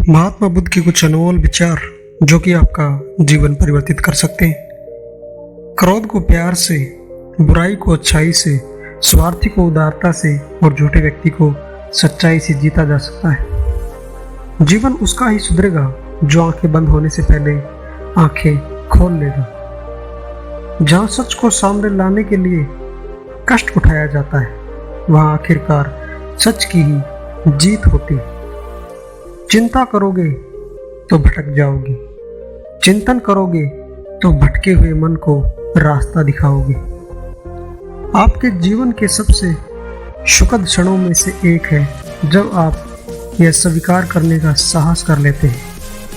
महात्मा बुद्ध के कुछ अनमोल विचार जो कि आपका जीवन परिवर्तित कर सकते हैं। क्रोध को प्यार से, बुराई को अच्छाई से, स्वार्थी को उदारता से और झूठे व्यक्ति को सच्चाई से जीता जा सकता है। जीवन उसका ही सुधरेगा जो आंखें बंद होने से पहले आंखें खोल लेगा। जहां सच को सामने लाने के लिए कष्ट उठाया जाता है, वहां आखिरकार सच की ही जीत होती है। चिंता करोगे तो भटक जाओगे, चिंतन करोगे तो भटके हुए मन को रास्ता दिखाओगे। आपके जीवन के सबसे सुखद क्षणों में से एक है जब आप यह स्वीकार करने का साहस कर लेते हैं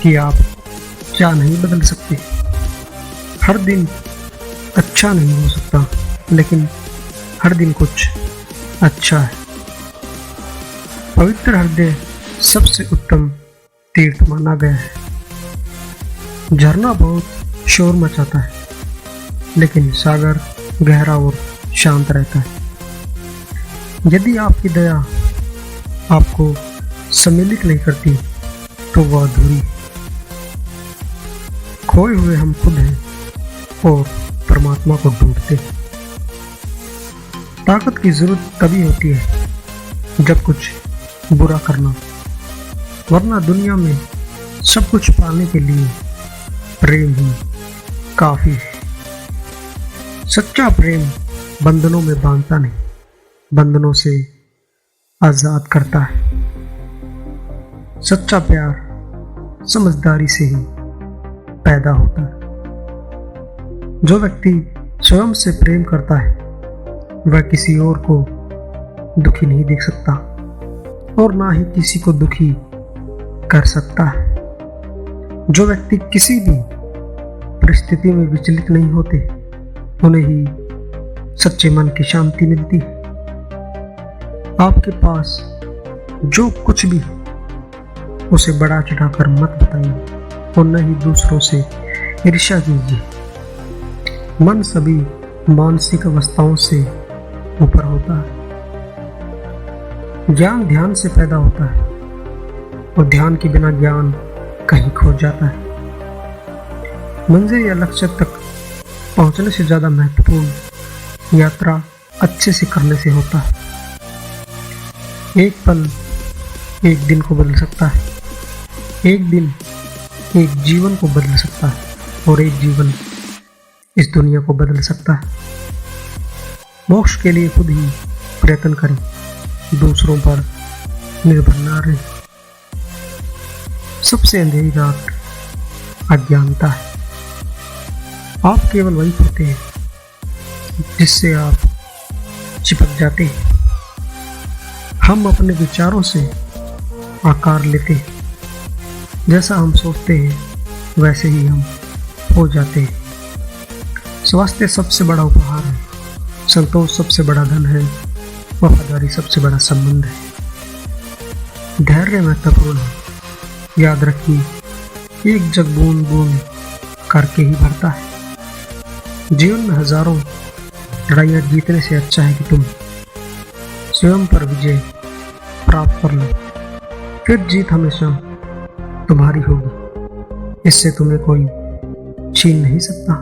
कि आप क्या नहीं बदल सकते। हर दिन अच्छा नहीं हो सकता, लेकिन हर दिन कुछ अच्छा है। पवित्र हृदय सबसे उत्तम तीर्थ माना गया है। झरना बहुत शोर मचाता है, लेकिन सागर गहरा और शांत रहता है। यदि आपकी दया आपको सम्मिलित नहीं करती तो वह अधूरी है। खोए हुए हम खुद हैं और परमात्मा को ढूंढते हैं। ताकत की जरूरत तभी होती है जब कुछ बुरा करना, वरना दुनिया में सब कुछ पाने के लिए प्रेम ही काफी है। सच्चा प्रेम बंधनों में बांधता नहीं, बंधनों से आजाद करता है। सच्चा प्यार समझदारी से ही पैदा होता है। जो व्यक्ति स्वयं से प्रेम करता है वह किसी और को दुखी नहीं देख सकता और ना ही किसी को दुखी कर सकता है। जो व्यक्ति किसी भी परिस्थिति में विचलित नहीं होते, उन्हें ही सच्चे मन की शांति मिलती है। आपके पास जो कुछ भी उसे बढ़ा चढ़ाकर मत बताइए और न ही दूसरों से ईर्ष्या कीजिए। मन सभी मानसिक अवस्थाओं से ऊपर होता है। ज्ञान ध्यान से पैदा होता है और ध्यान के बिना ज्ञान कहीं खो जाता है। मंजिल या लक्ष्य तक पहुंचने से ज्यादा महत्वपूर्ण यात्रा अच्छे से करने से होता है। एक पल एक दिन को बदल सकता है, एक दिन एक जीवन को बदल सकता है और एक जीवन इस दुनिया को बदल सकता है। मोक्ष के लिए खुद ही प्रयत्न करें, दूसरों पर निर्भर न रहें। सबसे अंधेरी रात अज्ञानता है। आप केवल वही होते हैं जिससे आप चिपक जाते हैं। हम अपने विचारों से आकार लेते हैं। जैसा हम सोचते हैं वैसे ही हम हो जाते हैं। स्वास्थ्य सबसे बड़ा उपहार है, संतोष सबसे बड़ा धन है, वफादारी सबसे बड़ा संबंध है। धैर्य महत्वपूर्ण है। याद रखिए, एक जग बूंद बूंद करके ही भरता है। जीवन में हजारों लड़ाइयाँ जीतने से अच्छा है कि तुम स्वयं पर विजय प्राप्त कर लो, फिर जीत हमेशा तुम्हारी होगी। इससे तुम्हें कोई छीन नहीं सकता।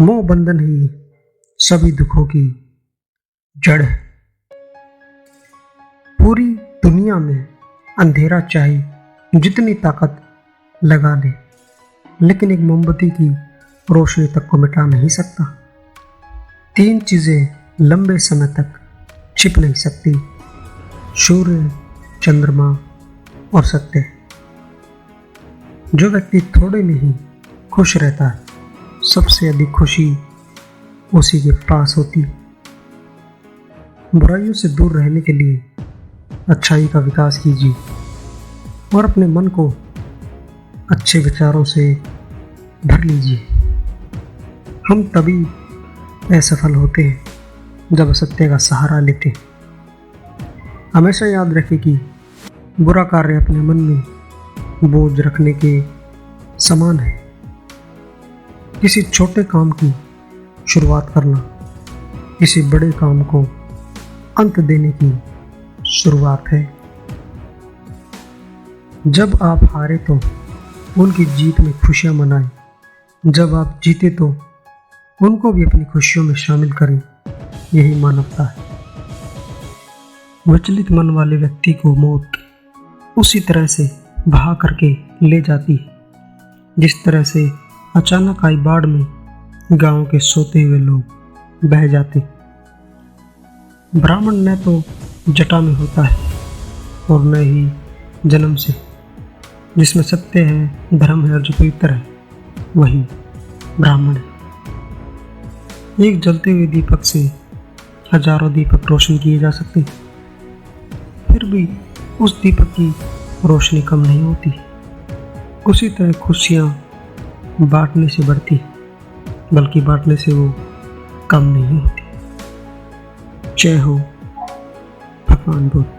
मोह बंधन ही सभी दुखों की जड़ है। पूरी दुनिया में अंधेरा चाहे जितनी ताकत लगा ले, लेकिन एक मोमबत्ती की रोशनी तक को मिटा नहीं सकता। तीन चीजें लंबे समय तक छिप नहीं सकती: सूर्य, चंद्रमा और सत्य। जो व्यक्ति थोड़े में ही खुश रहता है, सबसे अधिक खुशी उसी के पास होती है। बुराइयों से दूर रहने के लिए अच्छाई का विकास कीजिए और अपने मन को अच्छे विचारों से भर लीजिए। हम तभी असफल होते हैं जब सत्य का सहारा लेते हैं। हमेशा याद रखें कि बुरा कार्य अपने मन में बोझ रखने के समान है। किसी छोटे काम की शुरुआत करना किसी बड़े काम को अंत देने की शुरुआत है। जब आप हारे तो उनकी जीत में खुशियां मनाएं, जब आप जीते तो उनको भी अपनी खुशियों में शामिल करें। यही मानवता है। विचलित मन वाले व्यक्ति को मौत उसी तरह से बहा करके ले जाती है जिस तरह से अचानक आई बाढ़ में गांव के सोते हुए लोग बह जाते। ब्राह्मण न तो जटा में होता है और न ही जन्म से। जिसमें सत्य है, धर्म है और जो पवित्र है वही ब्राह्मण है। एक जलते हुए दीपक से हजारों दीपक रोशन किए जा सकते, फिर भी उस दीपक की रोशनी कम नहीं होती। उसी तरह खुशियाँ बांटने से बढ़ती, बल्कि बांटने से वो कम नहीं होती। जय हो भगवान बुद्ध।